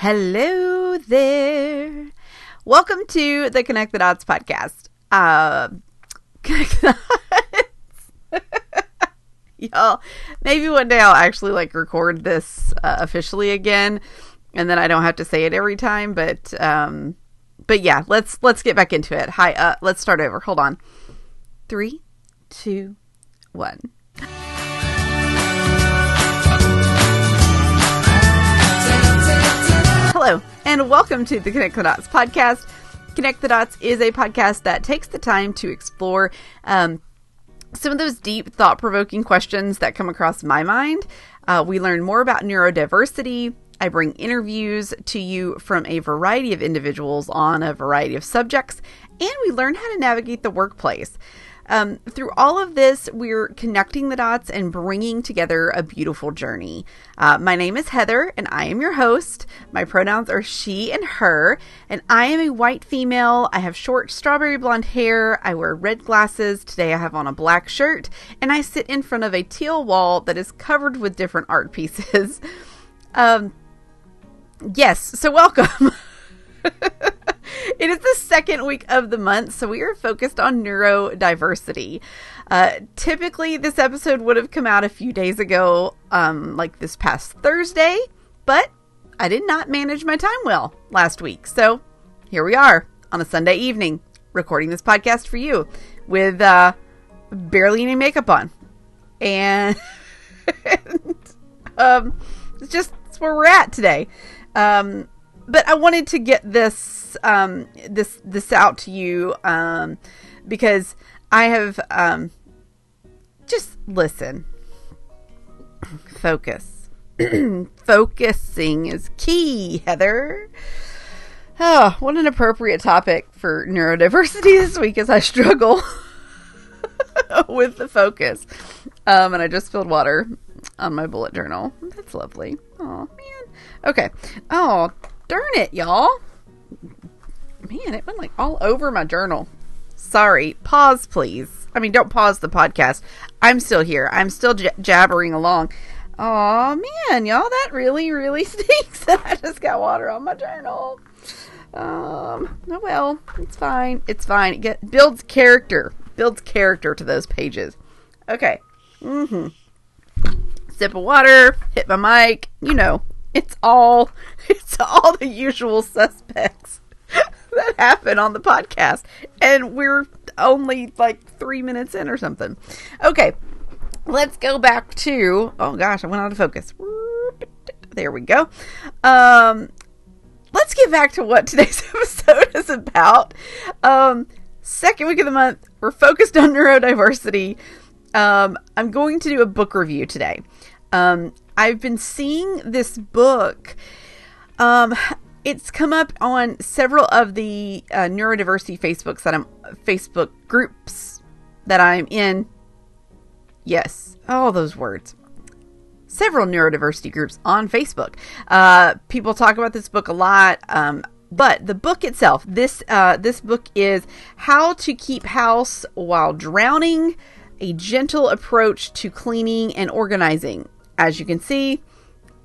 Hello there. Welcome to the Connect the Dots podcast. Connect the Dots. Y'all, maybe one day I'll actually record this officially again, and then I don't have to say it every time. But yeah, let's get back into it. Hi, let's start over. Hold on. 3, 2, 1. Hello, and welcome to the Connect the Dots podcast. Connect the Dots is a podcast that takes the time to explore some of those deep, thought-provoking questions that come across my mind. We learn more about neurodiversity. I bring interviews to you from a variety of individuals on a variety of subjects, and we learn how to navigate the workplace. Through all of this, we're connecting the dots and bringing together a beautiful journey. My name is Heather, and I am your host. My pronouns are she and her, and I am a white female. I have short strawberry blonde hair. I wear red glasses. Today I have on a black shirt, and I sit in front of a teal wall that is covered with different art pieces. Yes, so welcome. It is the second week of the month, so we are focused on neurodiversity. Typically, this episode would have come out a few days ago, like this past Thursday, but I did not manage my time well last week. So here we are on a Sunday evening, recording this podcast for you with barely any makeup on. And it's where we're at today. But I wanted to get this out to you because I have just listen. Focus. Focusing is key, Heather. Oh, what an appropriate topic for neurodiversity this week as I struggle with the focus. And I just spilled water on my bullet journal. That's lovely. Oh, man. Okay. Oh, darn it, y'all. Man, it went all over my journal. Sorry. Pause, please. I mean, don't pause the podcast. I'm still here. I'm still jabbering along. Oh man, y'all, that really, really stinks that I just got water on my journal. Oh well, it's fine. It's fine. It builds character. Builds character to those pages. Okay. Sip of water. Hit my mic. You know. It's all the usual suspects that happen on the podcast. And we're only 3 minutes in or something. Okay. Let's go back to, oh gosh, I went out of focus. There we go. Let's get back to what today's episode is about. Second week of the month, we're focused on neurodiversity. I'm going to do a book review today. I've been seeing this book. It's come up on several of the neurodiversity Facebook groups that I'm in. Yes, all those words. Several neurodiversity groups on Facebook. People talk about this book a lot. But the book itself, this book is How to Keep House While Drowning: A Gentle Approach to Cleaning and Organizing. As you can see,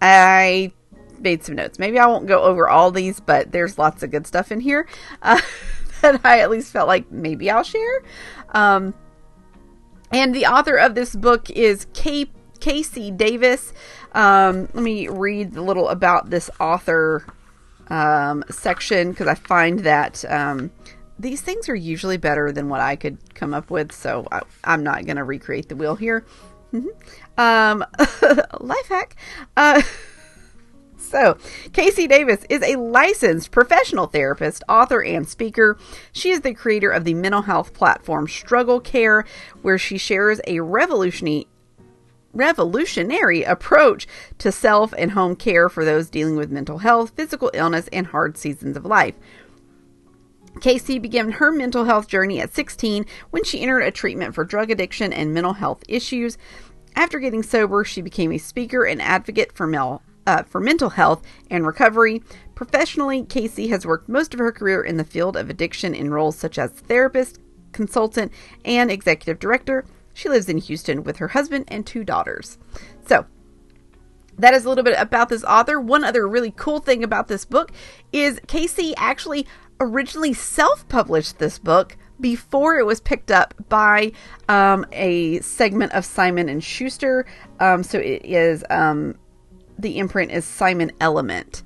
I made some notes. Maybe I won't go over all these, but there's lots of good stuff in here that I at least felt like maybe I'll share. And the author of this book is Casey Davis. Let me read a little about this author section, because I find that these things are usually better than what I could come up with, so I'm not going to recreate the wheel here. Life hack. So, Casey Davis is a licensed professional therapist, author, and speaker. She is the creator of the mental health platform Struggle Care, where she shares a revolutionary approach to self and home care for those dealing with mental health, physical illness, and hard seasons of life. Casey began her mental health journey at 16 when she entered a treatment for drug addiction and mental health issues. After getting sober, she became a speaker and advocate for mental health and recovery. Professionally, Casey has worked most of her career in the field of addiction in roles such as therapist, consultant, and executive director. She lives in Houston with her husband and 2 daughters. So, that is a little bit about this author. One other really cool thing about this book is Casey actually originally self-published this book before it was picked up by a segment of Simon and Schuster. So it is, the imprint is Simon Element.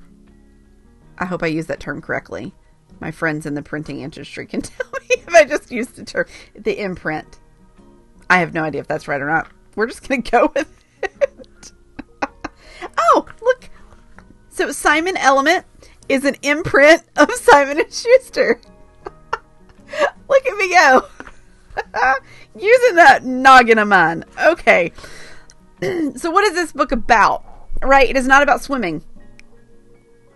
I hope I used that term correctly. My friends in the printing industry can tell me if I just used the term, the imprint. I have no idea if that's right or not. We're just going to go with it. Oh, look. So Simon Element is an imprint of Simon and Schuster. Look at me go. Using that noggin of mine. Okay. So what is this book about? Right? It is not about swimming.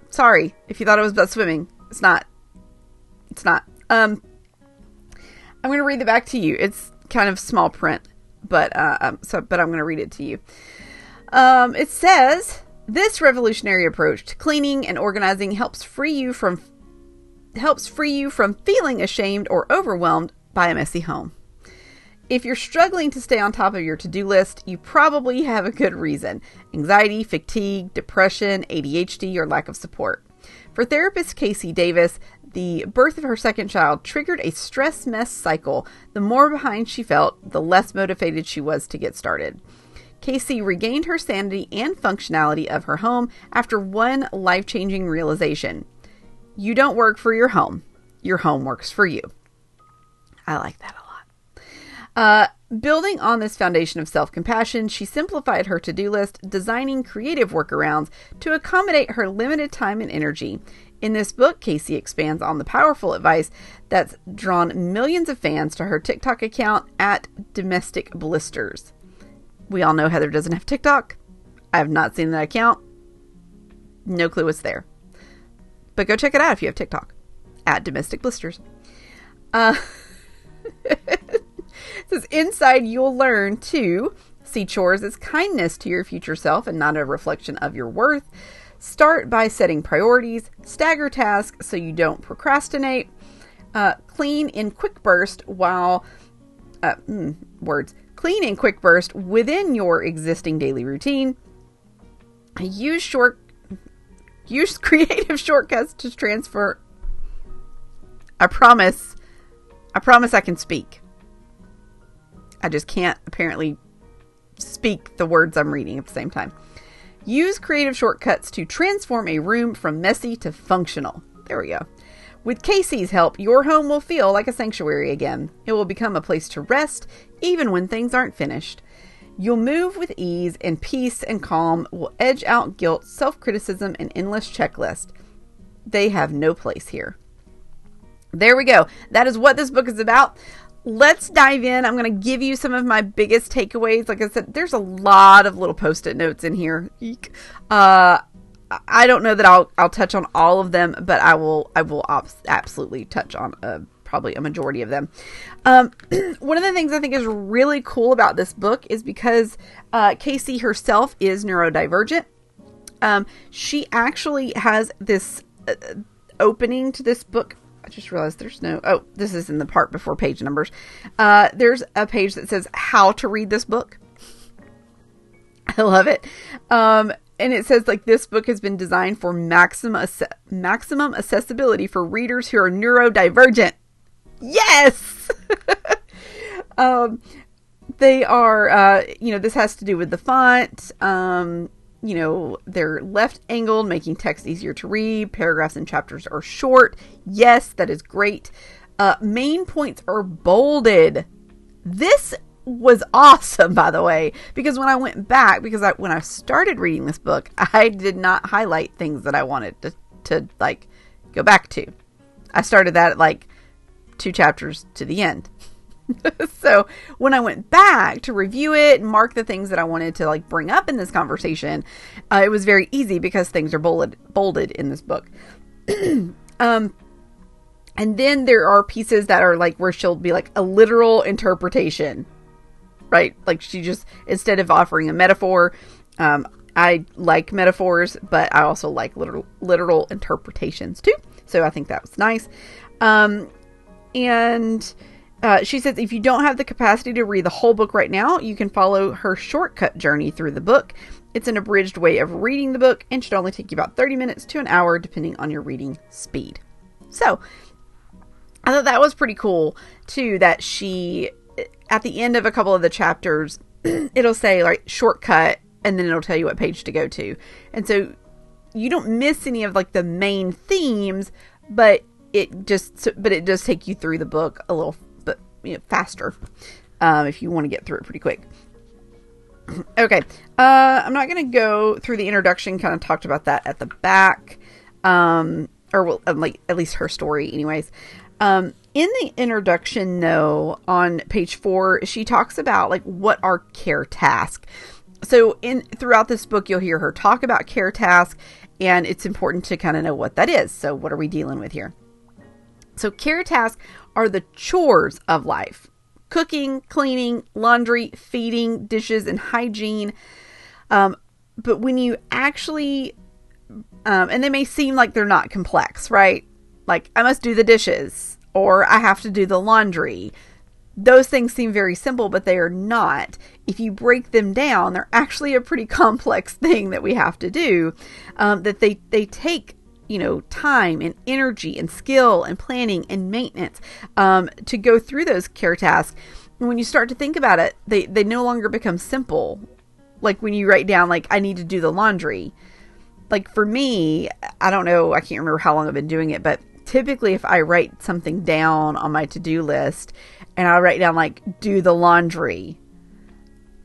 Sorry if you thought it was about swimming. It's not. It's not. I'm going to read the back to you. It's kind of small print, but I'm going to read it to you. It says, this revolutionary approach to cleaning and organizing helps free you from feeling ashamed or overwhelmed by a messy home. If you're struggling to stay on top of your to-do list, you probably have a good reason: anxiety, fatigue, depression, ADHD, or lack of support. For therapist Casey Davis, the birth of her second child triggered a stress mess cycle. The more behind she felt, the less motivated she was to get started. Casey regained her sanity and functionality of her home after one life-changing realization: you don't work for your home works for you. I like that a lot. Building on this foundation of self-compassion, she simplified her to-do list, designing creative workarounds to accommodate her limited time and energy. In this book, Casey expands on the powerful advice that's drawn millions of fans to her TikTok account at Domestic Blisters. We all know Heather doesn't have TikTok. I have not seen that account. No clue what's there. But go check it out if you have TikTok. At Domestic Blisters. It says, inside you'll learn to see chores as kindness to your future self and not a reflection of your worth. Start by setting priorities. Stagger tasks so you don't procrastinate. Clean in quick burst Clean in quick burst within your existing daily routine. Use creative shortcuts to transfer. I promise I can speak. I just can't apparently speak the words I'm reading at the same time. Use creative shortcuts to transform a room from messy to functional. There we go. With Casey's help, your home will feel like a sanctuary again. It will become a place to rest, even when things aren't finished. You'll move with ease, and peace and calm will edge out guilt, self-criticism, and endless checklist. They have no place here. There we go. That is what this book is about. Let's dive in. I'm going to give you some of my biggest takeaways. Like I said, there's a lot of little post-it notes in here. Eek. I don't know that I'll touch on all of them, but I will absolutely touch on probably a majority of them. One of the things I think is really cool about this book is because Casey herself is neurodivergent. She actually has this opening to this book. I just realized this is in the part before page numbers. There's a page that says how to read this book. I love it. And it says, like, this book has been designed for maximum accessibility for readers who are neurodivergent. Yes! They are, this has to do with the font. They're left angled, making text easier to read. Paragraphs and chapters are short. Yes, that is great. Main points are bolded. This was awesome, by the way, because when I went back, when I started reading this book, I did not highlight things that I wanted to like go back to. I started that at 2 chapters to the end. So when I went back to review it and mark the things that I wanted to bring up in this conversation, it was very easy because things are bolded in this book. And then there are pieces that are where she'll be a literal interpretation, right? She just, instead of offering a metaphor, I like metaphors, but I also like literal interpretations too. So I think that was nice. She says, if you don't have the capacity to read the whole book right now, you can follow her shortcut journey through the book. It's an abridged way of reading the book and should only take you about 30 minutes to an hour, depending on your reading speed. So I thought that was pretty cool too, that she, at the end of a couple of the chapters, it'll say like shortcut, and then it'll tell you what page to go to. And so you don't miss any of like the main themes, but it does take you through the book a little bit, faster, if you want to get through it pretty quick. Okay. I'm not going to go through the introduction, kind of talked about that at the back. Like at least her story anyways. In the introduction though, on page 4, she talks about like what are care tasks. So throughout this book, you'll hear her talk about care tasks, and it's important to kind of know what that is. So what are we dealing with here? So care tasks are the chores of life. Cooking, cleaning, laundry, feeding, dishes, and hygiene. But when you actually, and they may seem like they're not complex, right? Like, I must do the dishes, or I have to do the laundry. Those things seem very simple, but they are not. If you break them down, they're actually a pretty complex thing that we have to do, that they take, time and energy and skill and planning and maintenance, to go through those care tasks. And when you start to think about it, they no longer become simple. Like when you write down, like, I need to do the laundry. Like for me, I don't know, I can't remember how long I've been doing it, but typically if I write something down on my to-do list and I write down like, do the laundry,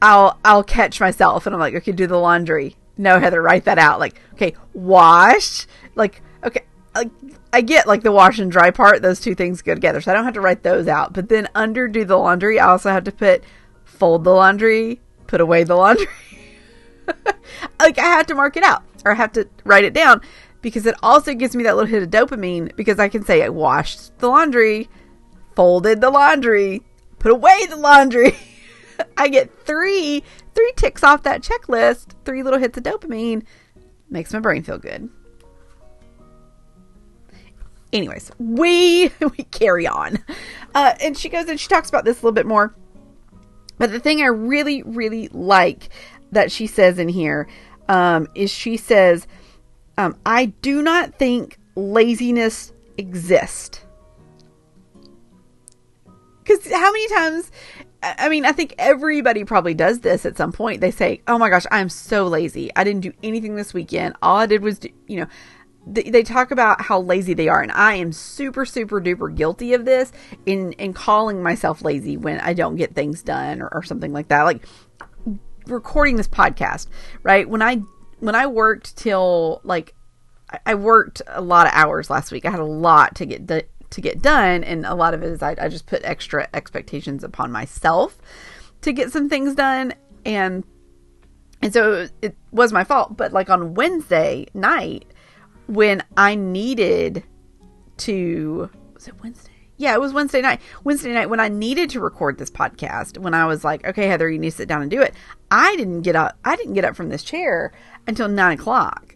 I'll catch myself and I'm like, okay, do the laundry. No, Heather, write that out. Like, okay, wash. Like, okay, like, I get like the wash and dry part. Those two things go together. So I don't have to write those out. But then under do the laundry, I also have to put fold the laundry, put away the laundry. Like I have to mark it out, or I have to write it down, because it also gives me that little hit of dopamine, because I can say I washed the laundry, folded the laundry, put away the laundry. I get three ticks off that checklist, 3 little hits of dopamine. Makes my brain feel good. Anyways, we carry on. And she goes and she talks about this a little bit more. But the thing I really, really like that she says in here, is she says, I do not think laziness exists. Because how many times, I think everybody probably does this at some point. They say, oh my gosh, I'm so lazy. I didn't do anything this weekend. All I did was, they talk about how lazy they are. And I am super, super duper guilty of this in calling myself lazy when I don't get things done or something like that. Like recording this podcast, right? When I worked till like, I worked a lot of hours last week. I had a lot to get done. And a lot of it is I just put extra expectations upon myself to get some things done. And so it was my fault. But like on Wednesday night, when I needed to, was it Wednesday? Yeah, it was Wednesday night. Wednesday night when I needed to record this podcast, when I was like, okay, Heather, you need to sit down and do it. I didn't get up from this chair until 9:00.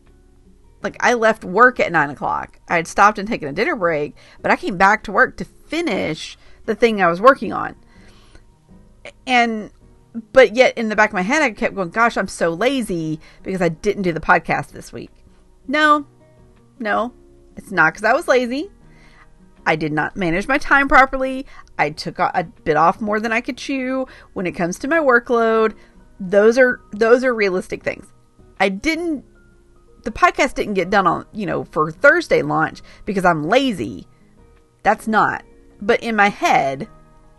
Like I left work at 9:00. I had stopped and taken a dinner break, but I came back to work to finish the thing I was working on. But yet in the back of my head, I kept going, gosh, I'm so lazy because I didn't do the podcast this week. No, it's not because I was lazy. I did not manage my time properly. I bit off more than I could chew when it comes to my workload. Those are realistic things. The podcast didn't get done on, for Thursday launch because I'm lazy. That's not. But in my head,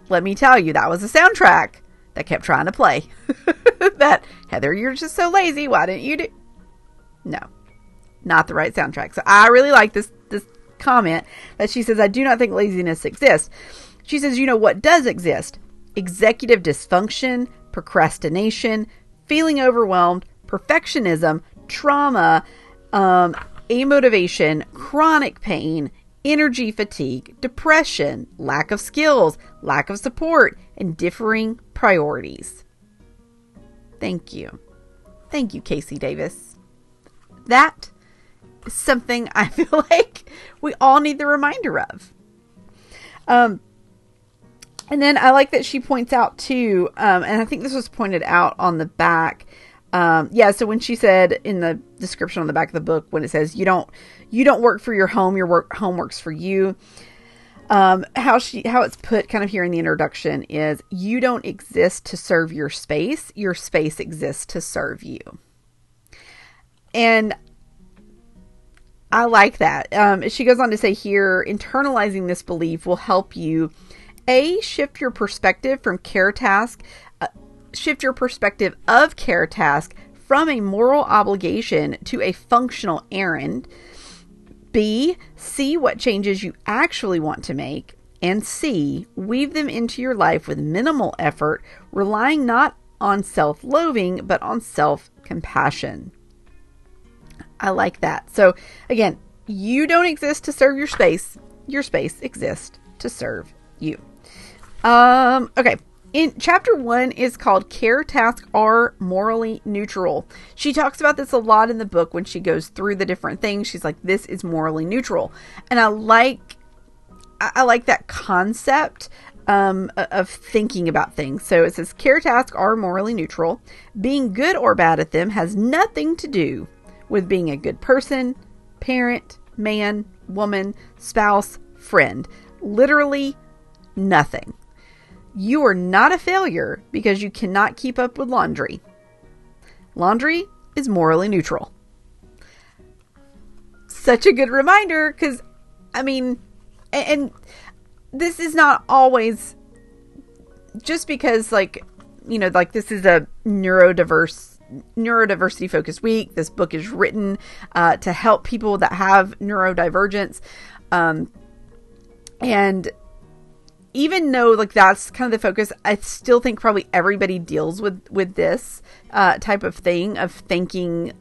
let me tell you, that was a soundtrack that kept trying to play. That, Heather, you're just so lazy. Why didn't you do? No, not the right soundtrack. So I really like this comment that she says, I do not think laziness exists. She says, what does exist? Executive dysfunction, procrastination, feeling overwhelmed, perfectionism, trauma, amotivation, chronic pain, energy fatigue, depression, lack of skills, lack of support, and differing priorities. Thank you. Thank you, Casey Davis. That is something I feel like we all need the reminder of. And then I like that she points out too, and I think this was pointed out on the back, So when she said in the description on the back of the book, when it says you don't work for your home, home works for you. How it's put kind of here in the introduction is you don't exist to serve your space exists to serve you. And I like that. She goes on to say here, internalizing this belief will help you shift your perspective from care task, shift your perspective of care task from a moral obligation to a functional errand. B, see what changes you actually want to make. And C, weave them into your life with minimal effort, relying not on self-loathing, but on self-compassion. I like that. So again, you don't exist to serve your space. Your space exists to serve you. Okay. In chapter 1 is called Care Tasks Are Morally Neutral. She talks about this a lot in the book when she goes through the different things. She's like, this is morally neutral. And I like that concept of thinking about things. So it says care tasks are morally neutral. Being good or bad at them has nothing to do with being a good person, parent, man, woman, spouse, friend. Literally nothing. You are not a failure because you cannot keep up with laundry. Laundry is morally neutral. Such a good reminder because, I mean, and this is not always just because, like, you know, like this is a neurodiversity focused week. This book is written to help people that have neurodivergence. And even though like that's kind of the focus, I still think probably everybody deals with this type of thing of thinking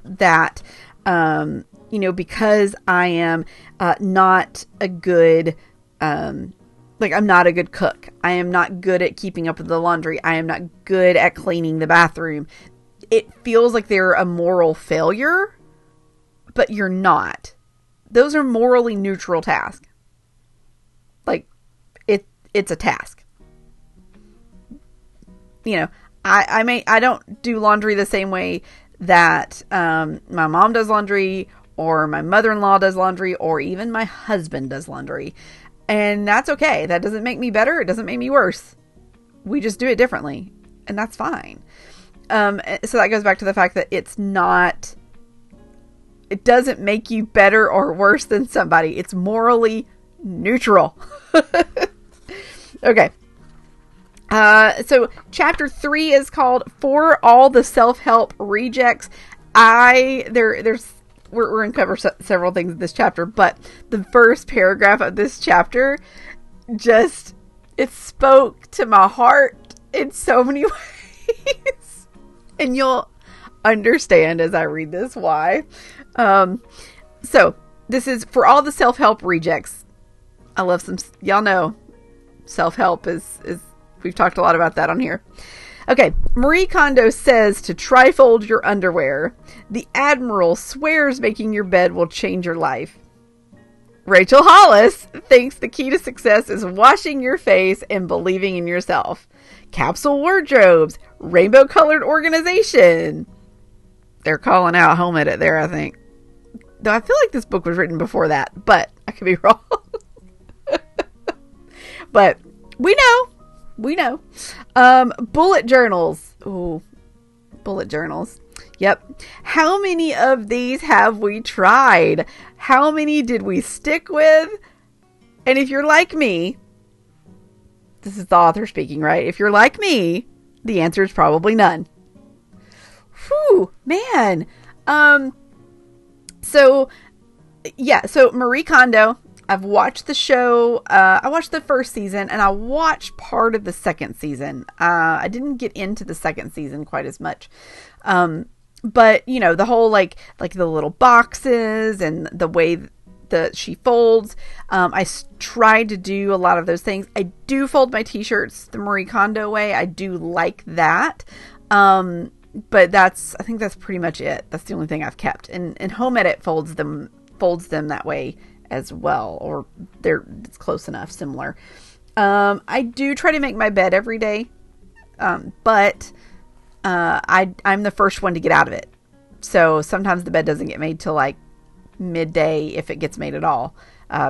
that, you know, because I am not a good, like I'm not a good cook. I am not good at keeping up with the laundry. I am not good at cleaning the bathroom. It feels like they're a moral failure, but you're not. Those are morally neutral tasks. Like, it's a task. You know, I don't do laundry the same way that my mom does laundry, or my mother-in-law does laundry, or even my husband does laundry. And that's okay. That doesn't make me better. It doesn't make me worse. We just do it differently. And that's fine. So that goes back to the fact that it doesn't make you better or worse than somebody. It's morally neutral. Okay. So chapter 3 is called For All the Self-Help Rejects. We're going to cover several things in this chapter, but the first paragraph of this chapter it spoke to my heart in so many ways. And you'll understand as I read this why. So this is For All the Self-Help Rejects. I love y'all know self-help is we've talked a lot about that on here. Okay. Marie Kondo says to trifold your underwear. The Admiral swears making your bed will change your life. Rachel Hollis thinks the key to success is washing your face and believing in yourself. Capsule Wardrobes, rainbow colored organization. They're calling out Home Edit there, I think. Though I feel like this book was written before that, but I could be wrong. But we know. Bullet journals. Ooh, bullet journals. Yep. How many of these have we tried? How many did we stick with? And if you're like me, this is the author speaking, right? If you're like me, the answer is probably none. Whew, man. So Marie Kondo, I've watched the show. I watched the first season and I watched part of the second season. I didn't get into the second season quite as much. But you know, the whole like the little boxes and the way that she folds. I tried to do a lot of those things. I do fold my t-shirts the Marie Kondo way. I do like that. But I think that's pretty much it. That's the only thing I've kept. And Home Edit folds them that way as well, or it's close enough, similar. I do try to make my bed every day, but I'm the first one to get out of it. So sometimes the bed doesn't get made till like midday, if it gets made at all,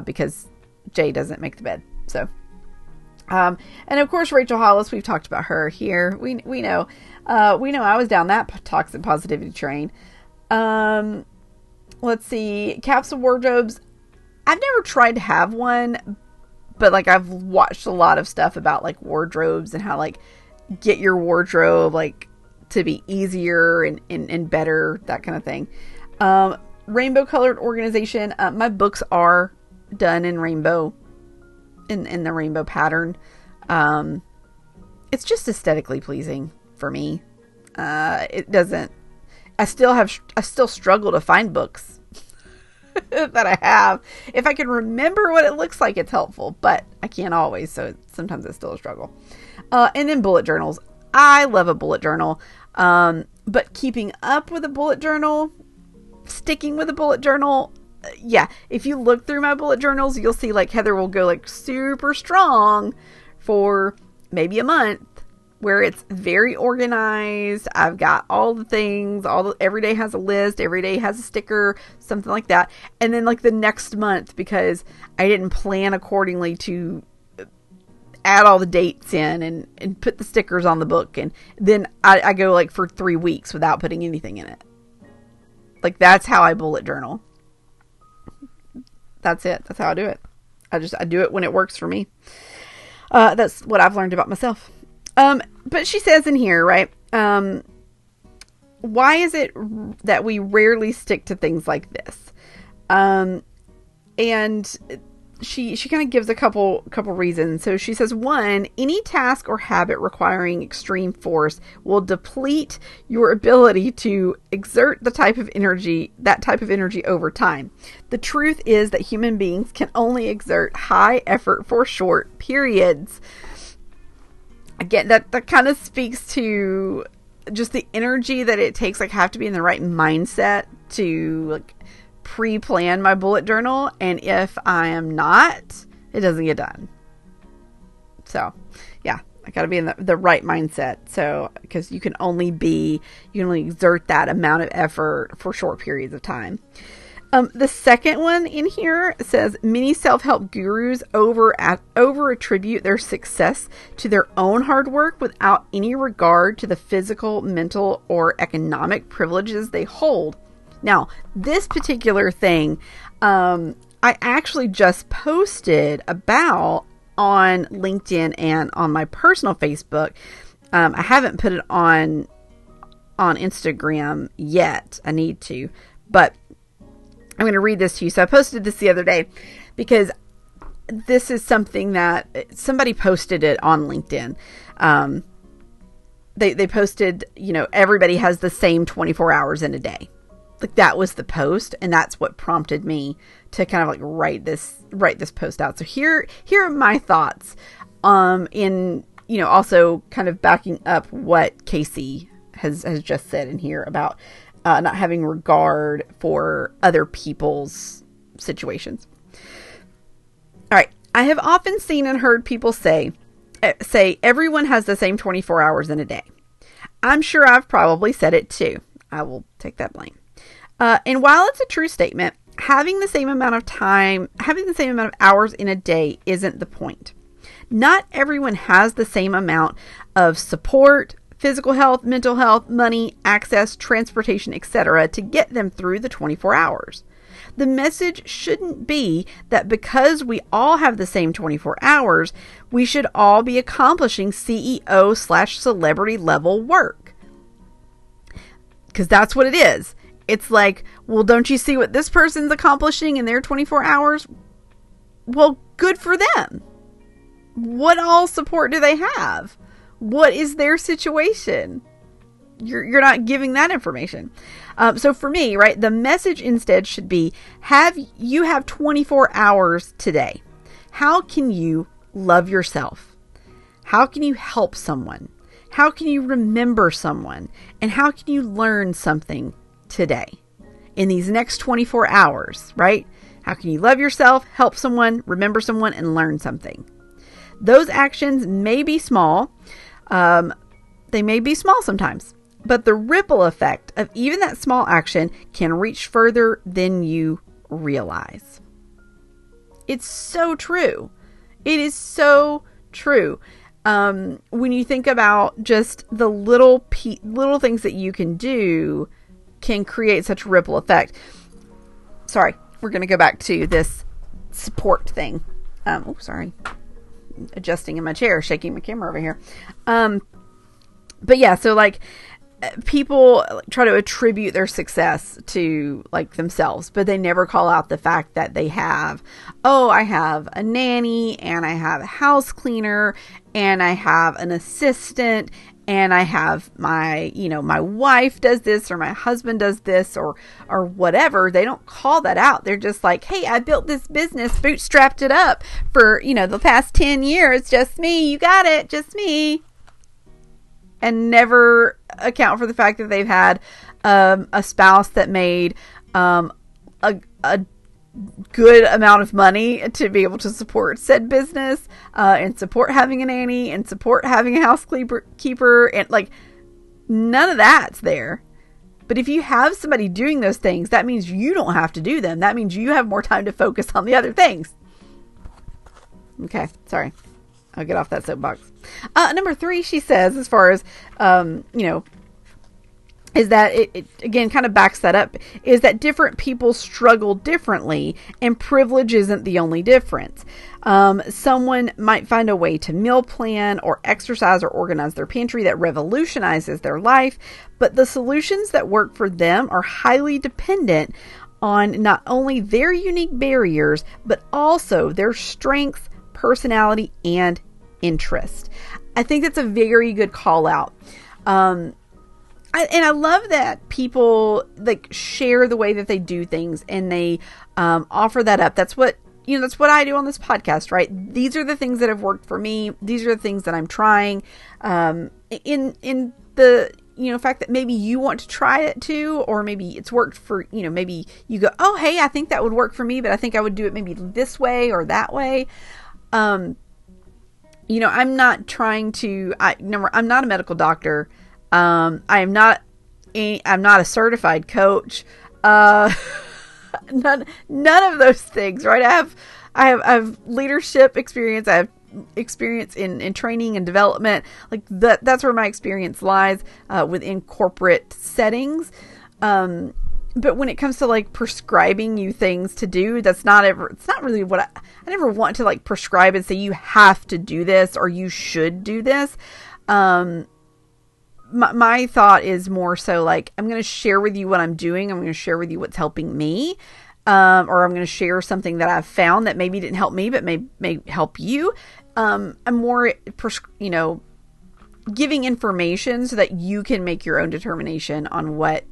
because Jay doesn't make the bed. So, and of course, Rachel Hollis, we've talked about her here. We know I was down that toxic positivity train. Let's see, Capsule Wardrobes. I've never tried to have one, but like I've watched a lot of stuff about like wardrobes and how like get your wardrobe like to be easier and better, that kind of thing. Rainbow colored organization. My books are done in rainbow, in the rainbow pattern. It's just aesthetically pleasing for me. It doesn't, I still struggle to find books that I have. If I can remember what it looks like, it's helpful, but I can't always. So sometimes it's still a struggle. And then bullet journals. I love a bullet journal. But keeping up with a bullet journal, sticking with a bullet journal, yeah. If you look through my bullet journals, you'll see like Heather will go like super strong for maybe a month, where it's very organized. I've got all the things, every day has a list, every day has a sticker, something like that. And then like the next month, because I didn't plan accordingly to add all the dates in and put the stickers on the book. And then I go like for 3 weeks without putting anything in it. Like that's how I bullet journal. That's it. That's how I do it. I do it when it works for me. That's what I've learned about myself. But she says in here, right? Why is it that we rarely stick to things like this? And she kind of gives a couple reasons. So she says, one, any task or habit requiring extreme force will deplete your ability to exert that type of energy over time. The truth is that human beings can only exert high effort for short periods. Again, that kind of speaks to just the energy that it takes. Like, I have to be in the right mindset to like pre-plan my bullet journal, and if I am not, it doesn't get done. So, yeah, I got to be in the right mindset. So, because you can only exert that amount of effort for short periods of time. The second one in here says many self-help gurus over attribute their success to their own hard work without any regard to the physical, mental, or economic privileges they hold. Now, this particular thing, I actually just posted about on LinkedIn and on my personal Facebook. I haven't put it on Instagram yet. I need to, but I'm going to read this to you. So I posted this the other day because this is something that somebody posted it on LinkedIn. They posted, everybody has the same 24 hours in a day. Like that was the post, and that's what prompted me to kind of like write this post out. So here are my thoughts in also kind of backing up what Casey has just said in here about not having regard for other people's situations. All right. I have often seen and heard people say everyone has the same 24 hours in a day. I'm sure I've probably said it too. I will take that blame. And while it's a true statement, having the same amount of hours in a day isn't the point. Not everyone has the same amount of support, physical health, mental health, money, access, transportation, etc. to get them through the 24 hours. The message shouldn't be that because we all have the same 24 hours, we should all be accomplishing CEO/celebrity level work. Because that's what it is. It's like, well, don't you see what this person's accomplishing in their 24 hours? Well, good for them. What all support do they have? What is their situation? You're not giving that information. So for me, right, the message instead should be, you have 24 hours today. How can you love yourself? How can you help someone? How can you remember someone? And how can you learn something today in these next 24 hours, right? How can you love yourself, help someone, remember someone, and learn something? Those actions may be small. They may be small sometimes. But the ripple effect of even that small action can reach further than you realize. It's so true. It is so true. When you think about just the little things that you can do can create such a ripple effect. Sorry, we're going to go back to this support thing. Sorry. Adjusting in my chair, shaking my camera over here. But yeah, so like people try to attribute their success to like themselves, but they never call out the fact that they have, I have a nanny, and I have a house cleaner, and I have an assistant, and I have my wife does this, or my husband does this, or whatever. They don't call that out. They're just like, hey, I built this business, bootstrapped it up for, the past 10 years. Just me. You got it. Just me. And never account for the fact that they've had a spouse that made a good amount of money to be able to support said business, and support having a nanny, and support having a housekeeper, and like none of that's there. But if you have somebody doing those things, that means you don't have to do them. That means you have more time to focus on the other things. Okay, sorry. I'll get off that soapbox. Number 3, she says, as far as, is that it again kind of backs that up, is that different people struggle differently, and privilege isn't the only difference. Someone might find a way to meal plan or exercise or organize their pantry that revolutionizes their life, but the solutions that work for them are highly dependent on not only their unique barriers, but also their strengths, personality, and interest. I think that's a very good call out. And I love that people like share the way that they do things, and they offer that up. That's what I do on this podcast, right? These are the things that have worked for me. These are the things that I'm trying. In the fact that maybe you want to try it too, or maybe it's worked for, maybe you go, oh, hey, I think that would work for me, but I think I would do it maybe this way or that way. I'm not trying to, I'm not a medical doctor. I'm not a certified coach. None of those things, right? I have leadership experience. I have experience in training and development. Like that's where my experience lies, within corporate settings. But when it comes to like prescribing you things to do, it's not really what I never want to like prescribe and say you have to do this or you should do this. My thought is more so like, I'm going to share with you what I'm doing. I'm going to share with you what's helping me. Or I'm going to share something that I've found that maybe didn't help me, but may help you. I'm more, giving information so that you can make your own determination on what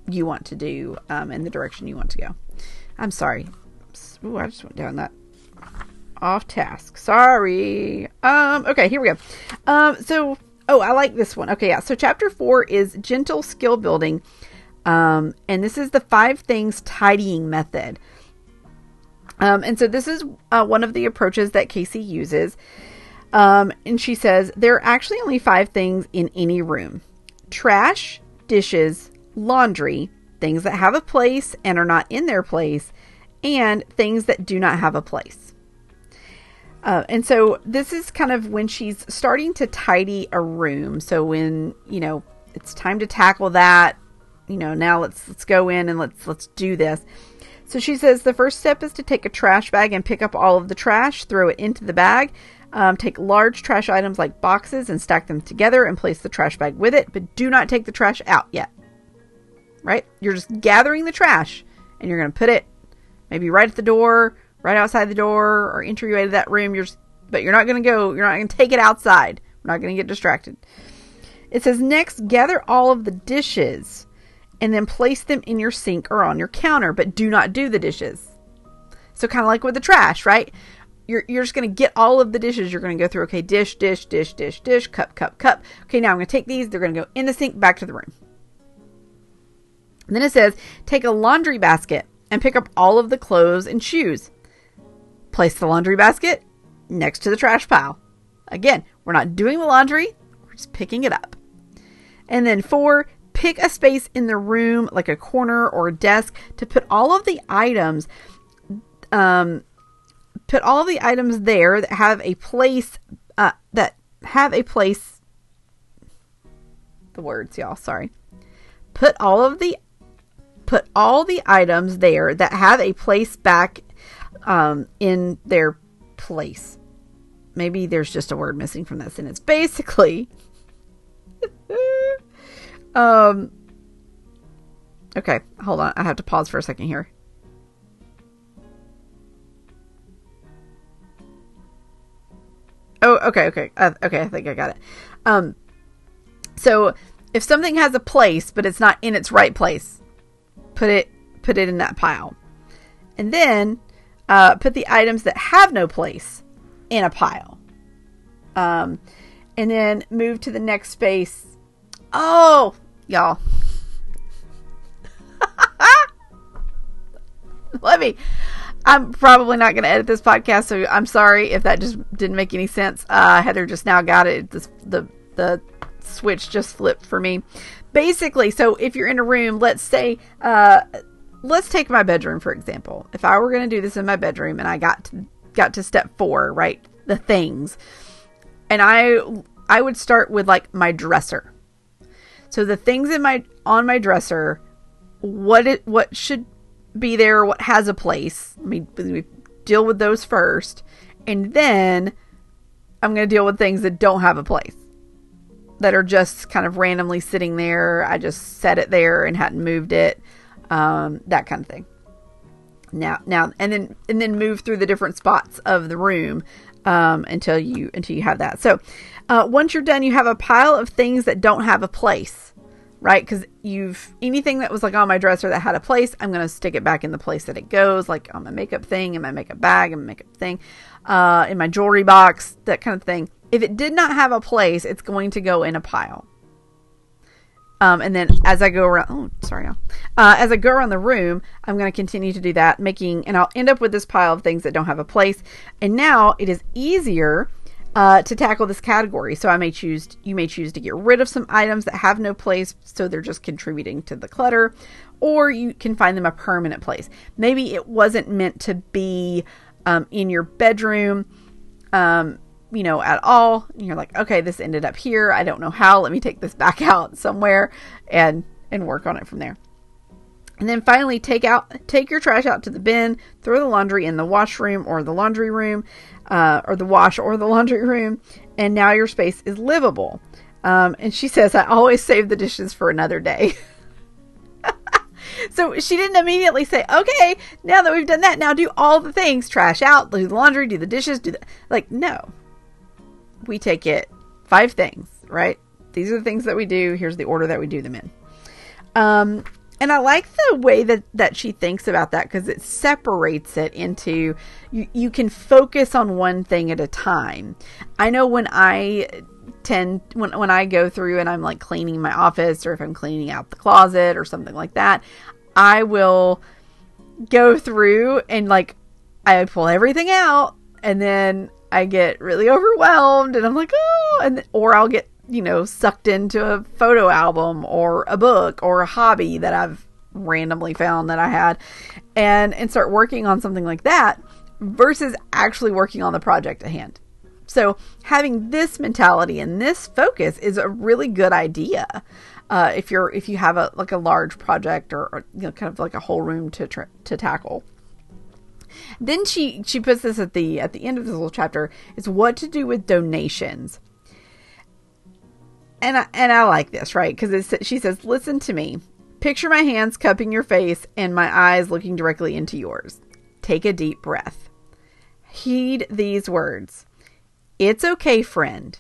you want to do, in the direction you want to go. I'm sorry. Ooh, I just went down that off task. Sorry. Okay, here we go. I like this one. Okay, yeah. So chapter 4 is gentle skill building. And this is the 5 things tidying method. And so this is one of the approaches that Casey uses. And she says, there are actually only 5 things in any room: trash, dishes, laundry, things that have a place and are not in their place, and things that do not have a place. And so this is kind of when she's starting to tidy a room. So when, it's time to tackle that, now let's go in and let's do this. So she says the first step is to take a trash bag and pick up all of the trash, throw it into the bag. Take large trash items like boxes and stack them together and place the trash bag with it, but do not take the trash out yet. Right? You're just gathering the trash, and you're going to put it maybe right at the door, right outside the door, or entryway to that room. But you're not going to take it outside. We're not going to get distracted. It says, next, gather all of the dishes and then place them in your sink or on your counter, but do not do the dishes. So kind of like with the trash, right? You're just going to get all of the dishes. You're going to go through, okay, dish, cup. Okay, now I'm going to take these. They're going to go in the sink, back to the room. And then it says, take a laundry basket and pick up all of the clothes and shoes. Place the laundry basket next to the trash pile. Again, we're not doing the laundry. We're just picking it up. And then 4, pick a space in the room, like a corner or a desk, to put all of the items, there that have a place, the words, y'all, sorry. Put all the items there that have a place back, in their place. Maybe there's just a word missing from that sentence. Basically, okay, hold on. I have to pause for a second here. Oh, okay. Okay, I think I got it. So if something has a place, but it's not in its right place, put it in that pile. And then, put the items that have no place in a pile. And then move to the next space. Oh, y'all. I'm probably not going to edit this podcast, so I'm sorry if that just didn't make any sense. Heather just now got it. The switch just flipped for me. Basically, so if you're in a room, let's say, let's take my bedroom, for example. If I were going to do this in my bedroom and I got to step 4, right? The things. And I would start with like my dresser. So the things on my dresser, what should be there, what has a place. We deal with those first, and then I'm going to deal with things that don't have a place, that are just kind of randomly sitting there. I just set it there and hadn't moved it, that kind of thing. Now, and then move through the different spots of the room until you have that. So once you're done, you have a pile of things that don't have a place. Right? Because anything that was like on my dresser that had a place, I'm going to stick it back in the place that it goes, like on my makeup thing, in my makeup bag, and my makeup thing, in my jewelry box, that kind of thing. If it did not have a place, it's going to go in a pile. And then as I go around, as I go around the room, I'm going to continue to do that, and I'll end up with this pile of things that don't have a place. And now it is easier to tackle this category. So you may choose to get rid of some items that have no place, so they're just contributing to the clutter, or you can find them a permanent place. Maybe it wasn't meant to be in your bedroom, at all. And you're like, okay, this ended up here. I don't know how. Let me take this back out somewhere and work on it from there. And then finally, take your trash out to the bin, throw the laundry in the washroom or the laundry room, or the wash or the laundry room, and now your space is livable. And she says, I always save the dishes for another day. So she didn't immediately say, okay, now that we've done that, now do all the things, trash out, do the laundry, do the dishes, no. We take it 5 things, right? These are the things that we do. Here's the order that we do them in. And I like the way that she thinks about that, because it separates it into, you can focus on one thing at a time. I know when I go through and I'm like cleaning my office, or if I'm cleaning out the closet or something like that, I will go through and like, I pull everything out, and then I get really overwhelmed, and I'm like, oh, or I'll get, sucked into a photo album or a book or a hobby that I've randomly found that I had, and start working on something like that, versus actually working on the project at hand. So having this mentality and this focus is a really good idea. If you have a large project or kind of like a whole room to tackle. Then she puts this at the end of this little chapter, is what to do with donations. And I like this, right? Because she says, listen to me. Picture my hands cupping your face and my eyes looking directly into yours. Take a deep breath. Heed these words. It's okay, friend.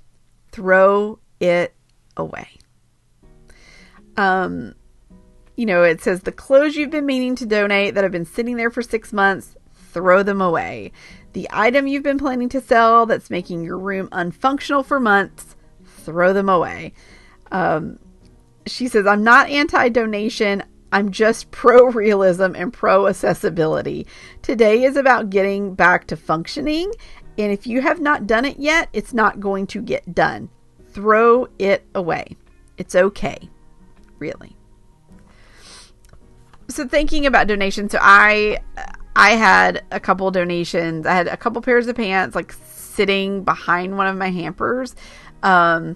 Throw it away. It says the clothes you've been meaning to donate that have been sitting there for 6 months, throw them away. The item you've been planning to sell that's making your room unfunctional for months, throw them away. She says, I'm not anti-donation. I'm just pro-realism and pro-accessibility. Today is about getting back to functioning. And if you have not done it yet, it's not going to get done. Throw it away. It's okay. Really. So thinking about donations, so I had a couple donations. I had a couple pairs of pants like sitting behind one of my hampers that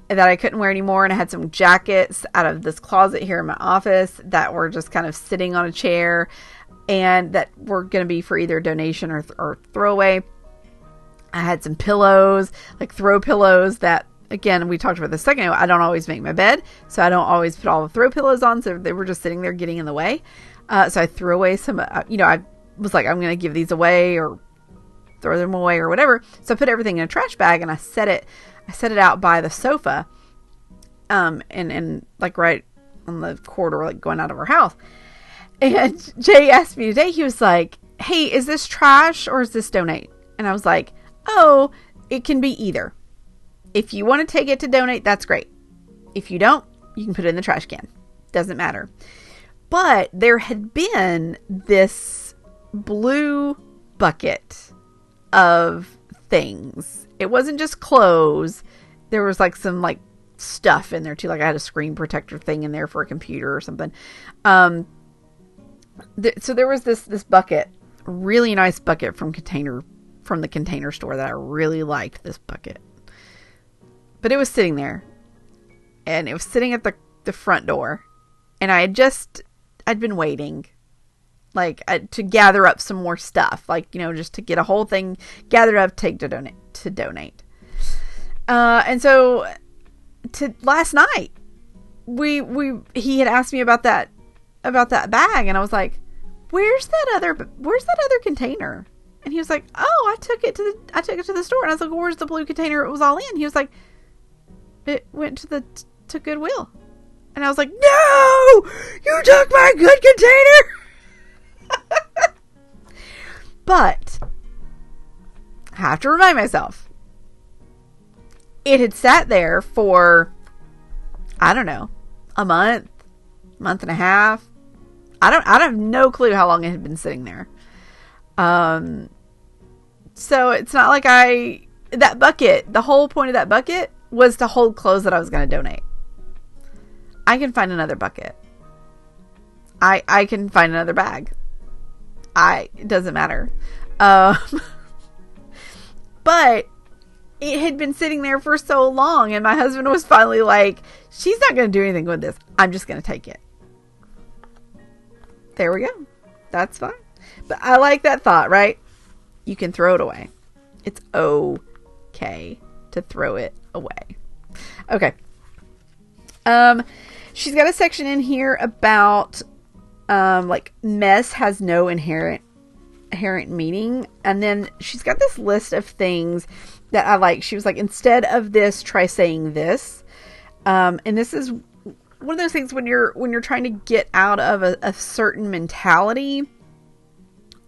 I couldn't wear anymore. And I had some jackets out of this closet here in my office that were just kind of sitting on a chair and that were going to be for either donation or throwaway. I had some pillows, like throw pillows that, again, we talked about this a second ago. I don't always make my bed, so I don't always put all the throw pillows on. So they were just sitting there getting in the way. So I threw away some, I was like, I'm going to give these away or throw them away or whatever. So I put everything in a trash bag and I set it out by the sofa, and like right on the corridor, like going out of our house. And Jay asked me today, he was like, hey, is this trash or is this donate? And I was like, oh, it can be either. If you want to take it to donate, that's great. If you don't, you can put it in the trash can. Doesn't matter. But there had been this blue bucket of things. It wasn't just clothes. There was like some like stuff in there too. Like I had a screen protector thing in there for a computer or something. So there was this bucket, really nice bucket from the Container Store that I really liked, this bucket. But it was sitting there, and it was sitting at the front door, and I'd been waiting, like, to gather up some more stuff, like, just to get a whole thing gathered up, take to donate. And so last night, he had asked me about that bag, and I was like, where's that other container? And he was like, oh, I took it to the store. And I was like, well, where's the blue container it was all in? He was like, it went to Goodwill. And I was like, no, you took my good container. But I have to remind myself, it had sat there for, I don't know, a month and a half. I have no clue how long it had been sitting there. So it's not like that bucket, the whole point of that bucket was to hold clothes that I was going to donate. I can find another bucket. I can find another bag. It doesn't matter. But it had been sitting there for so long, and my husband was finally like, she's not going to do anything with this. I'm just going to take it. There we go. That's fine. But I like that thought, right? You can throw it away. It's okay to throw it away. Okay. She's got a section in here about like mess has no inherent meaning. And then she's got this list of things that I like. She was like, instead of this, try saying this. And this is one of those things when you're trying to get out of a certain mentality,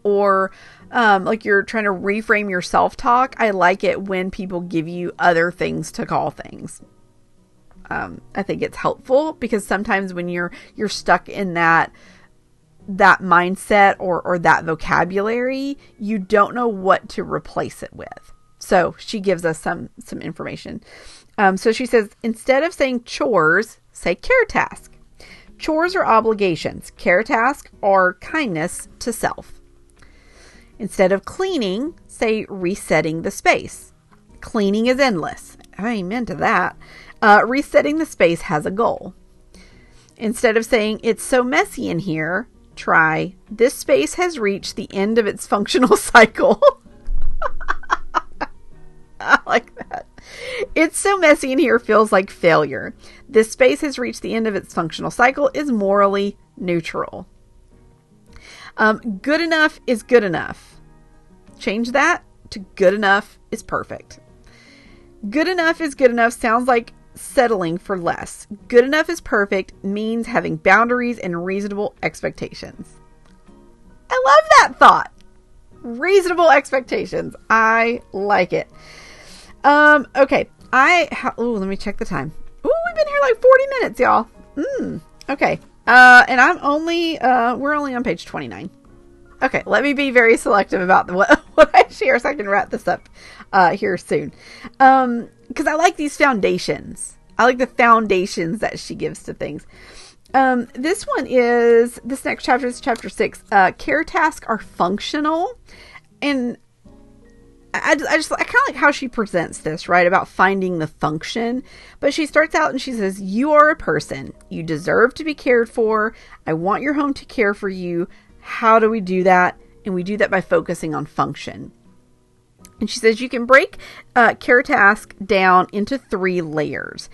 or like you're trying to reframe your self-talk. I like it when people give you other things to call things. I think it's helpful because sometimes when you're stuck in that mindset or that vocabulary, you don't know what to replace it with. So she gives us some information. So she says, instead of saying chores, say care task. Chores are obligations. Care task are kindness to self. Instead of cleaning, say resetting the space. Cleaning is endless. Amen to that. Resetting the space has a goal. Instead of saying it's so messy in here, try this space has reached the end of its functional cycle. I like that. It's so messy in here feels like failure. This space has reached the end of its functional cycle is morally neutral. Good enough is good enough. Change that to good enough is perfect. Good enough is good enough sounds like settling for less. Good enough is perfect means having boundaries and reasonable expectations. I love that thought. Reasonable expectations. I like it. Okay. Let me check the time. We've been here like 40 minutes, y'all. Okay. And we're only on page 29. Okay, let me be very selective about what I share so I can wrap this up here soon. Because I like these foundations. I like the foundations that she gives to things. This next chapter is chapter 6. Care tasks are functional. And I kind of like how she presents this, right? About finding the function. But she starts out and she says, you are a person. You deserve to be cared for. I want your home to care for you. How do we do that? And we do that by focusing on function. And she says you can break care task down into 3 layers.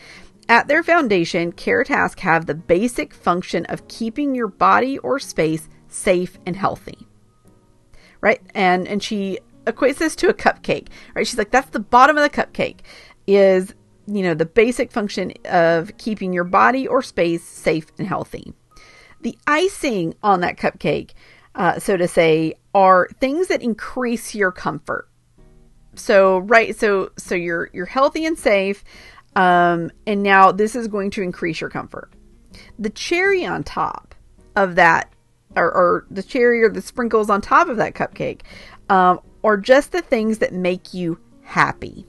At their foundation, care tasks have the basic function of keeping your body or space safe and healthy. Right? And she equates this to a cupcake, right? She's like, that's the bottom of the cupcake is, the basic function of keeping your body or space safe and healthy. The icing on that cupcake, so to say, are things that increase your comfort. So, right. So you're healthy and safe. And now this is going to increase your comfort. The cherry on top of that, or the cherry or the sprinkles on top of that cupcake, or just the things that make you happy.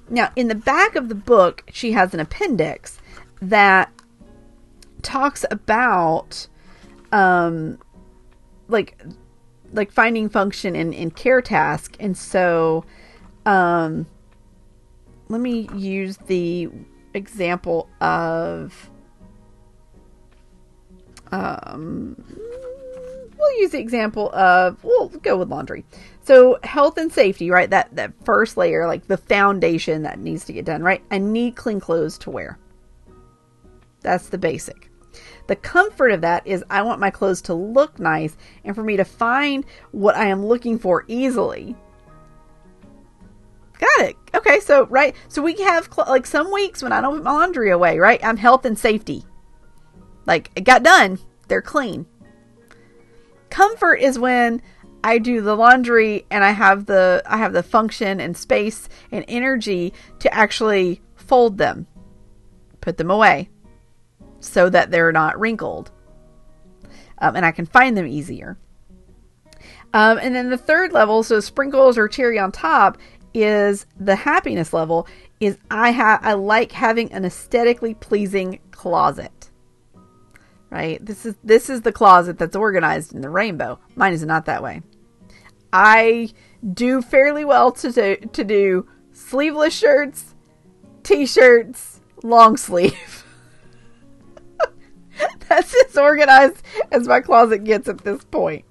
Now, in the back of the book, she has an appendix that talks about, like finding function in care task. And so, let me use the example of, we'll go with laundry. So health and safety, right? That first layer, like the foundation that needs to get done, right? I need clean clothes to wear. That's the basic. The comfort of that is I want my clothes to look nice and for me to find what I am looking for easily. Got it. Okay. So, right. So we have like some weeks when I don't put my laundry away, right? I'm health and safety. Like it got done. They're clean. Comfort is when I do the laundry and I have the function and space and energy to actually fold them, put them away so that they're not wrinkled. And I can find them easier. And then the third level, so sprinkles or cherry on top, is the happiness level, is I like having an aesthetically pleasing closet. Right? This is the closet that's organized in the rainbow. Mine is not that way. I do fairly well to do sleeveless shirts, t-shirts, long sleeve. That's as organized as my closet gets at this point.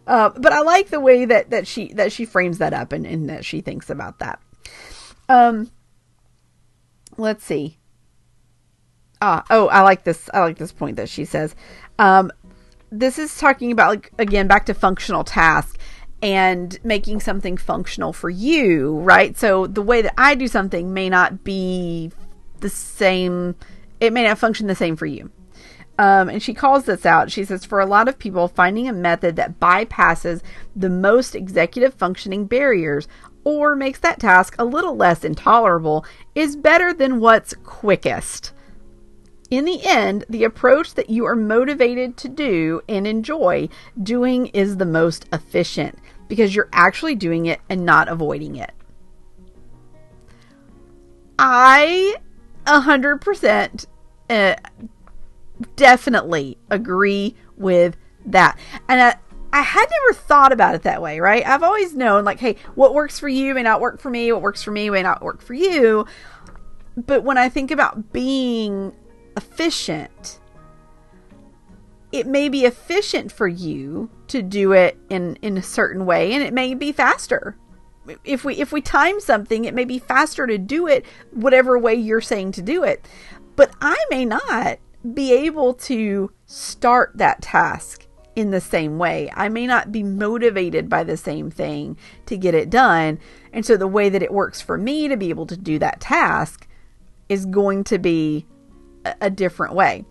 But I like the way that she frames that up and that she thinks about that. Let's see. I like this point that she says. This is talking about, like, again, back to functional task and making something functional for you, right? So the way that I do something may not be the same. It may not function the same for you. And she calls this out. She says, for a lot of people, finding a method that bypasses the most executive functioning barriers or makes that task a little less intolerable is better than what's quickest. In the end, the approach that you are motivated to do and enjoy doing is the most efficient because you're actually doing it and not avoiding it. I 100% definitely agree with that. And I had never thought about it that way, right? I've always known, like, hey, what works for you may not work for me. What works for me may not work for you. But when I think about being efficient, it may be efficient for you to do it in a certain way, and it may be faster. If we time something, it may be faster to do it whatever way you're saying to do it. But I may not be able to start that task in the same way. I may not be motivated by the same thing to get it done. And so the way that it works for me to be able to do that task is going to be a different way.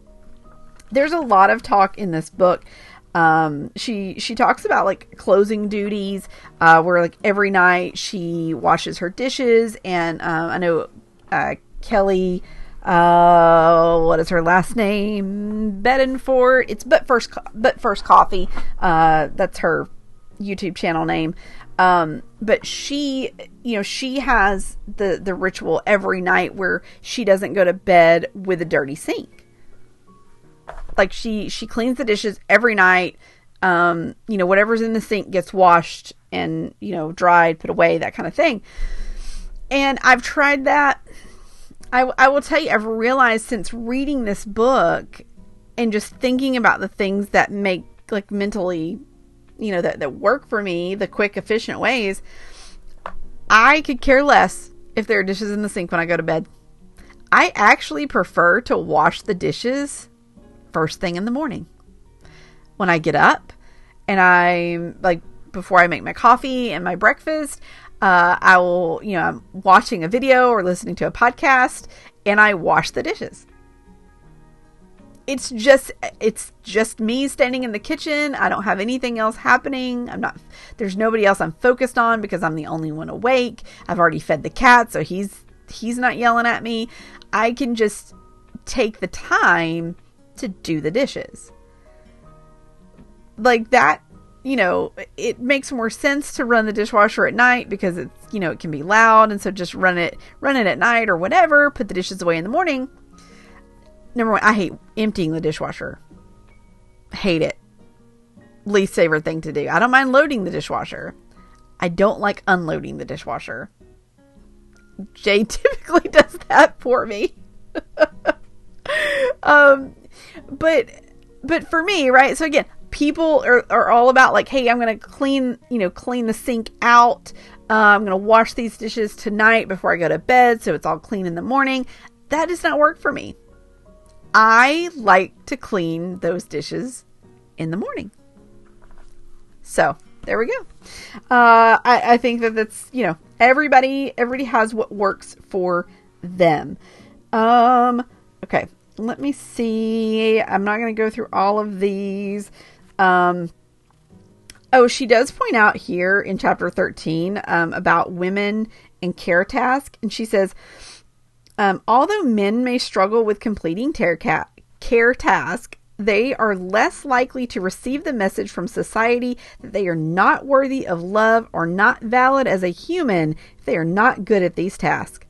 There's a lot of talk in this book. She talks about, like, closing duties, where, like, every night she washes her dishes, and I know Kelly, what is her last name? Bedenford. It's but first coffee. That's her YouTube channel name. But she, she has the ritual every night where she doesn't go to bed with a dirty sink. Like she cleans the dishes every night. Whatever's in the sink gets washed and, dried, put away, that kind of thing. And I've tried that. I will tell you, I've realized since reading this book and just thinking about the things that make, like, mentally, that work for me, the quick, efficient ways, I could care less if there are dishes in the sink when I go to bed. I actually prefer to wash the dishes first thing in the morning. When I get up and before I make my coffee and my breakfast, I will, I'm watching a video or listening to a podcast and I wash the dishes. It's just me standing in the kitchen. I don't have anything else happening. There's nobody else I'm focused on because I'm the only one awake. I've already fed the cat, so he's not yelling at me. I can just take the time to do the dishes. Like that, it makes more sense to run the dishwasher at night because it's, it can be loud. And so just run it at night or whatever, put the dishes away in the morning. Number one, I hate emptying the dishwasher. Hate it. Least favorite thing to do. I don't mind loading the dishwasher. I don't like unloading the dishwasher. Jay typically does that for me. But for me, right? So again, people are all about like, hey, I'm going to clean the sink out. I'm going to wash these dishes tonight before I go to bed, so it's all clean in the morning. That does not work for me. I like to clean those dishes in the morning. So there we go. I think that's, everybody has what works for them. Okay. Let me see. I'm not going to go through all of these. She does point out here in chapter 13, about women and care task. And she says, although men may struggle with completing care task, they are less likely to receive the message from society that they are not worthy of love or not valid as a human if they are not good at these tasks.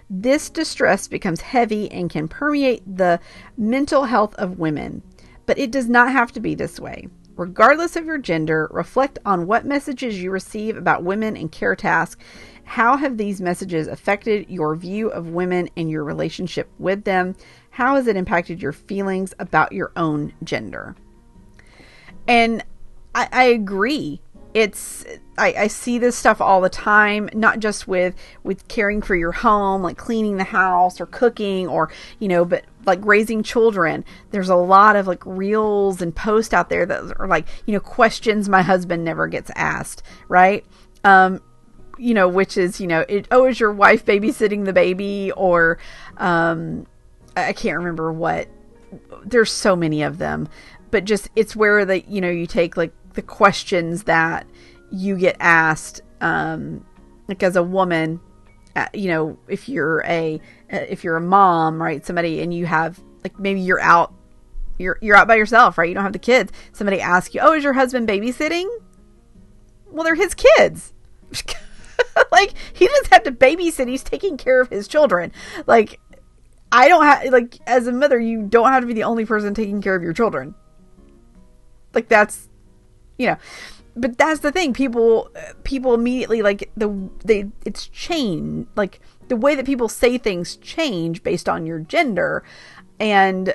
This distress becomes heavy and can permeate the mental health of women, but it does not have to be this way. Regardless of your gender, reflect on what messages you receive about women and care tasks. How have these messages affected your view of women and your relationship with them? How has it impacted your feelings about your own gender? And I agree. I see this stuff all the time, not just with caring for your home, like cleaning the house or cooking or, but like raising children. There's a lot of like reels and posts out there that are like, questions my husband never gets asked, right? Which is, is your wife babysitting the baby? Or, I can't remember what, there's so many of them, but just, it's where you take like the questions that you get asked, like as a woman, if you're a mom, right? Somebody, and you have like, maybe you're out by yourself, right? You don't have the kids. Somebody asks you, is your husband babysitting? Well, they're his kids. Like, he doesn't have to babysit. He's taking care of his children. Like, I don't have, like, as a mother, you don't have to be the only person taking care of your children. Like, that's, but that's the thing. People immediately, like, it's changed. Like, the way that people say things change based on your gender. And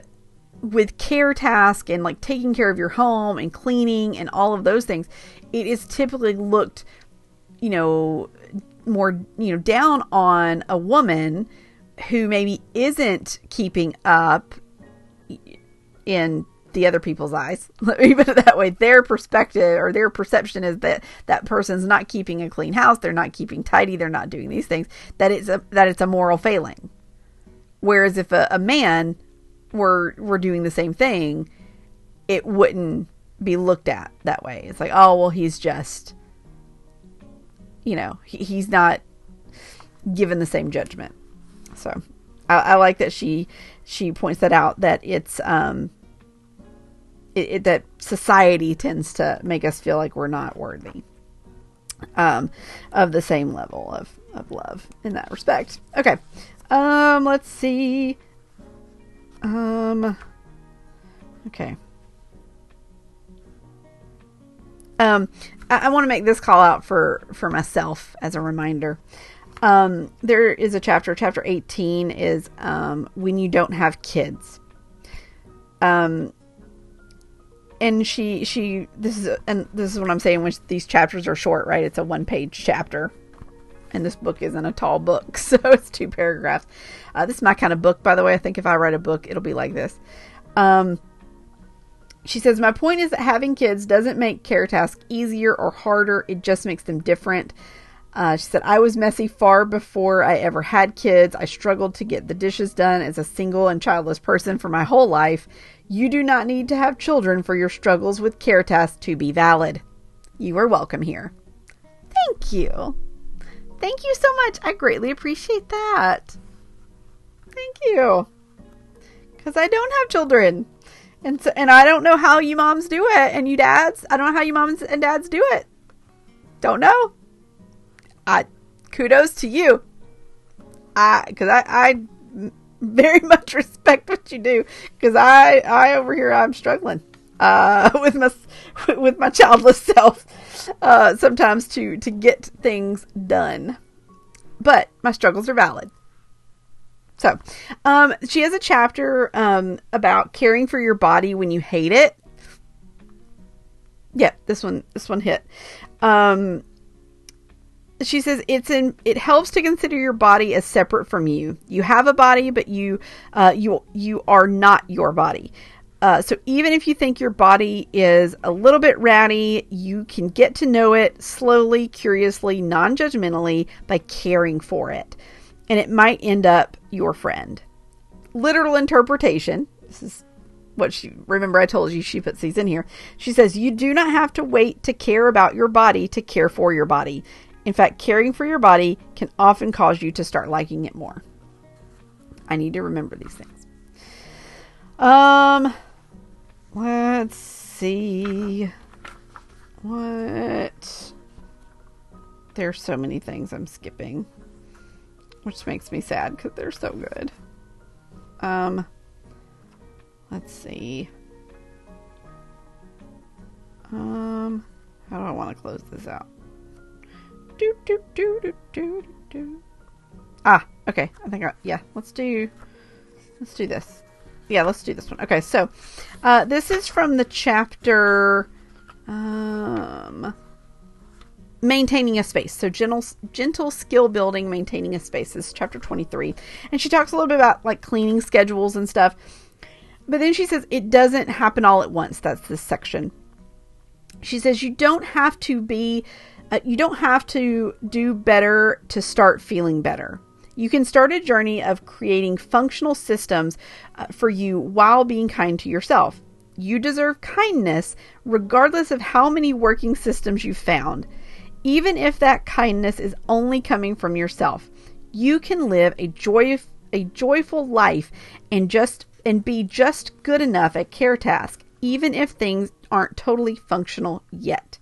with care task and, like, taking care of your home and cleaning and all of those things, it is typically looked, more, down on a woman who maybe isn't keeping up in the other people's eyes. Let me put it that way. Their perspective or their perception is that that person's not keeping a clean house. They're not keeping tidy. They're not doing these things. That it's a moral failing. Whereas if a man were doing the same thing, it wouldn't be looked at that way. It's like, oh, well, he's just, he's not given the same judgment. So I like that she points that out, that it's, that society tends to make us feel like we're not worthy of the same level of love in that respect. Okay. Let's see. Okay. I want to make this call out for myself as a reminder. There is a chapter 18 is, when you don't have kids. And this is what I'm saying when these chapters are short, right? It's a 1-page chapter. And this book isn't a tall book, so it's 2 paragraphs. This is my kind of book, by the way. I think if I write a book, it'll be like this. She says, my point is that having kids doesn't make care tasks easier or harder. It just makes them different. She said, I was messy far before I ever had kids. I struggled to get the dishes done as a single and childless person for my whole life. You do not need to have children for your struggles with care tasks to be valid. You are welcome here. Thank you. Thank you so much. I greatly appreciate that. Thank you. Because I don't have children. And I don't know how you moms do it. And you dads, I don't know how you moms and dads do it. Don't know. Kudos to you. Because I very much respect what you do. Because I over here, I'm struggling with my childless self sometimes to get things done. But my struggles are valid. So, she has a chapter about caring for your body when you hate it. Yeah, this one hit. She says it helps to consider your body as separate from you. You have a body, but you are not your body. So even if you think your body is a little bit ratty, you can get to know it slowly, curiously, non-judgmentally by caring for it. And it might end up your friend. Literal interpretation. This is what remember I told you she puts these in here. She says, you do not have to wait to care about your body to care for your body. In fact, caring for your body can often cause you to start liking it more. I need to remember these things. Let's see. There's so many things I'm skipping, which makes me sad because they're so good. Let's see. How do I want to close this out? Okay. I think let's do this. Yeah, let's do this one. Okay, so this is from the chapter Maintaining a Space. So gentle skill building, maintaining a space. This is chapter 23. And she talks a little bit about like cleaning schedules and stuff. But then she says it doesn't happen all at once. That's this section. She says you don't have to do better to start feeling better. You can start a journey of creating functional systems for you while being kind to yourself. You deserve kindness regardless of how many working systems you've found. Even if that kindness is only coming from yourself, you can live a joyful life and be just good enough at care tasks, even if things aren't totally functional yet.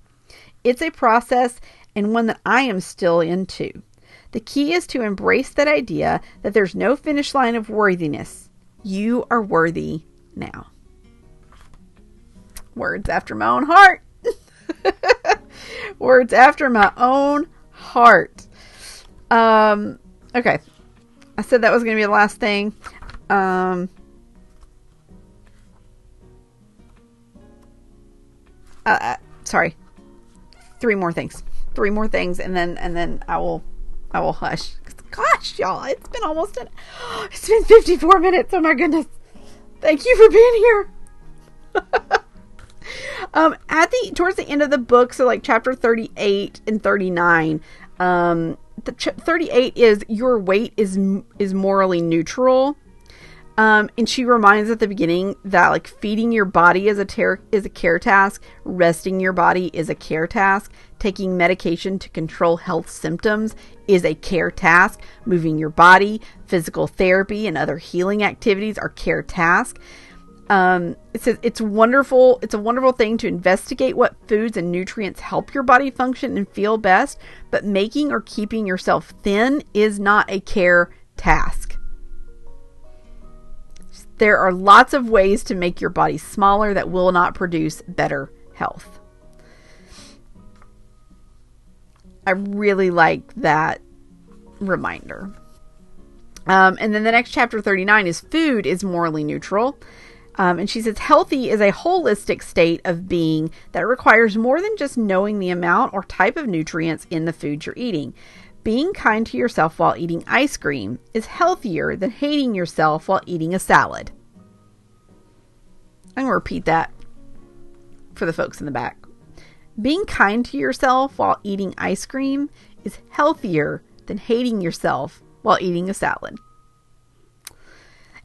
It's a process and one that I am still into. The key is to embrace that idea that there's no finish line of worthiness. You are worthy now. Words after my own heart. Words after my own heart. Okay. I said that was going to be the last thing. Sorry. Three more things, and then I will hush. Gosh, y'all, it's been 54 minutes. Oh my goodness. Thank you for being here. Towards the end of the book, so like chapter 38 and 39, 38 is your weight is morally neutral. And she reminds at the beginning that like feeding your body is a care task, resting your body is a care task, taking medication to control health symptoms is a care task, moving your body, physical therapy, and other healing activities are care tasks. It says it's wonderful. It's a wonderful thing to investigate what foods and nutrients help your body function and feel best, but making or keeping yourself thin is not a care task. There are lots of ways to make your body smaller that will not produce better health. I really like that reminder. And then the next chapter 39 is food is morally neutral. And she says healthy is a holistic state of being that requires more than just knowing the amount or type of nutrients in the food you're eating. Being kind to yourself while eating ice cream is healthier than hating yourself while eating a salad. I'm going to repeat that for the folks in the back. Being kind to yourself while eating ice cream is healthier than hating yourself while eating a salad.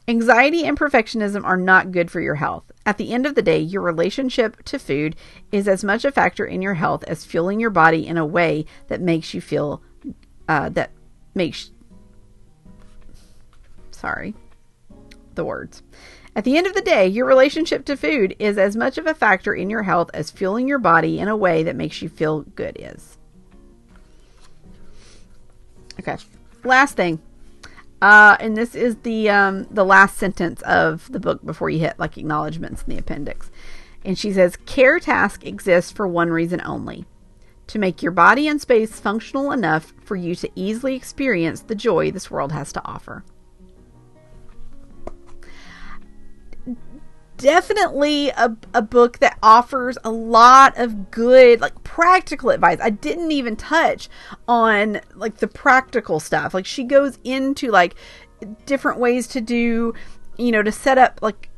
Anxiety and perfectionism are not good for your health. At the end of the day, your relationship to food is as much a factor in your health as fueling your body in a way that makes you feel At the end of the day, your relationship to food is as much of a factor in your health as fueling your body in a way that makes you feel good is. Okay, last thing. And this is the last sentence of the book before you hit like acknowledgments in the appendix. And she says, care task exists for one reason only: to make your body and space functional enough for you to easily experience the joy this world has to offer. Definitely a book that offers a lot of good, like, practical advice. I didn't even touch on like the practical stuff. Like, she goes into like different ways to do, to set up, like,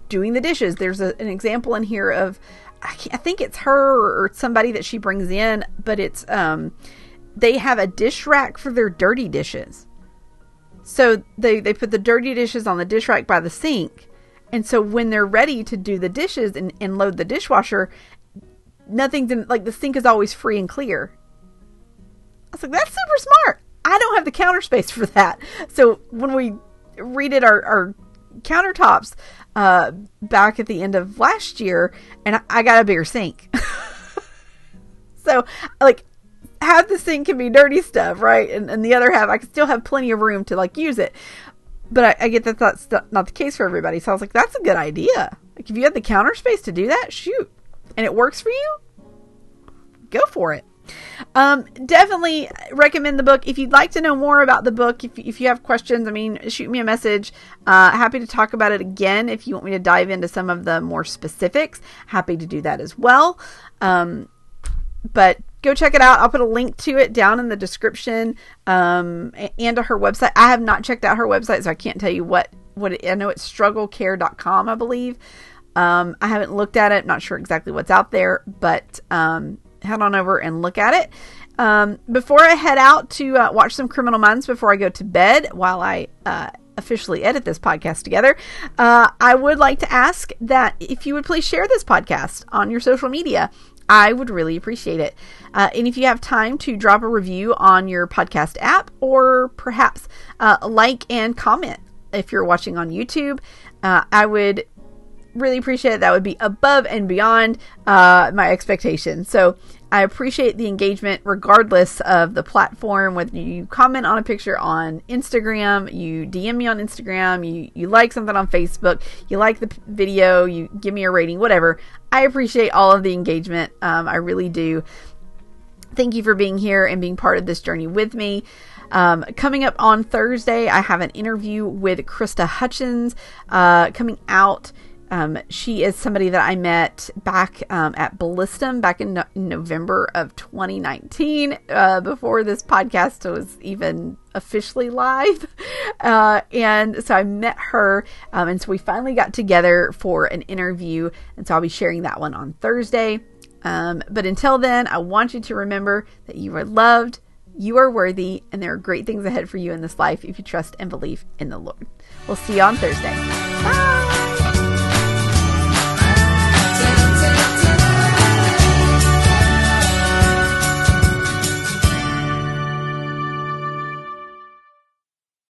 doing the dishes. There's an example in here of, I think it's her or somebody that she brings in, but it's, they have a dish rack for their dirty dishes. So they put the dirty dishes on the dish rack by the sink. And so when they're ready to do the dishes and load the dishwasher, nothing's in, like, the sink is always free and clear. I was like, that's super smart. I don't have the counter space for that. So when we redid our countertops back at the end of last year, and I got a bigger sink. So, like, half the sink can be dirty stuff, right? And the other half, I can still have plenty of room to, like, use it. But I get that that's not the case for everybody. So I was like, that's a good idea. Like, if you have the counter space to do that, shoot. And it works for you, go for it. Definitely recommend the book. If you'd like to know more about the book, if you have questions, shoot me a message. Happy to talk about it again. If you want me to dive into some of the more specifics, happy to do that as well. But go check it out. I'll put a link to it down in the description, and to her website. I have not checked out her website, so I can't tell you what I know it's strugglecare.com, I believe. I haven't looked at it. Not sure exactly what's out there, but head on over and look at it. Before I head out to watch some Criminal Minds before I go to bed, while I officially edit this podcast together, I would like to ask that if you would please share this podcast on your social media. I would really appreciate it. And if you have time to drop a review on your podcast app, or perhaps like and comment if you're watching on YouTube, I would really appreciate it. That would be above and beyond my expectations. So I appreciate the engagement regardless of the platform. Whether you comment on a picture on Instagram, you DM me on Instagram, you like something on Facebook, you like the video, you give me a rating, whatever. I appreciate all of the engagement. I really do. Thank you for being here and being part of this journey with me. Coming up on Thursday, I have an interview with Krista Hutchins coming out. She is somebody that I met back at Ballistum back in November of 2019, before this podcast was even officially live. And so I met her, and so we finally got together for an interview, and so I'll be sharing that one on Thursday. But until then, I want you to remember that you are loved, you are worthy, and there are great things ahead for you in this life if you trust and believe in the Lord. We'll see you on Thursday. Bye!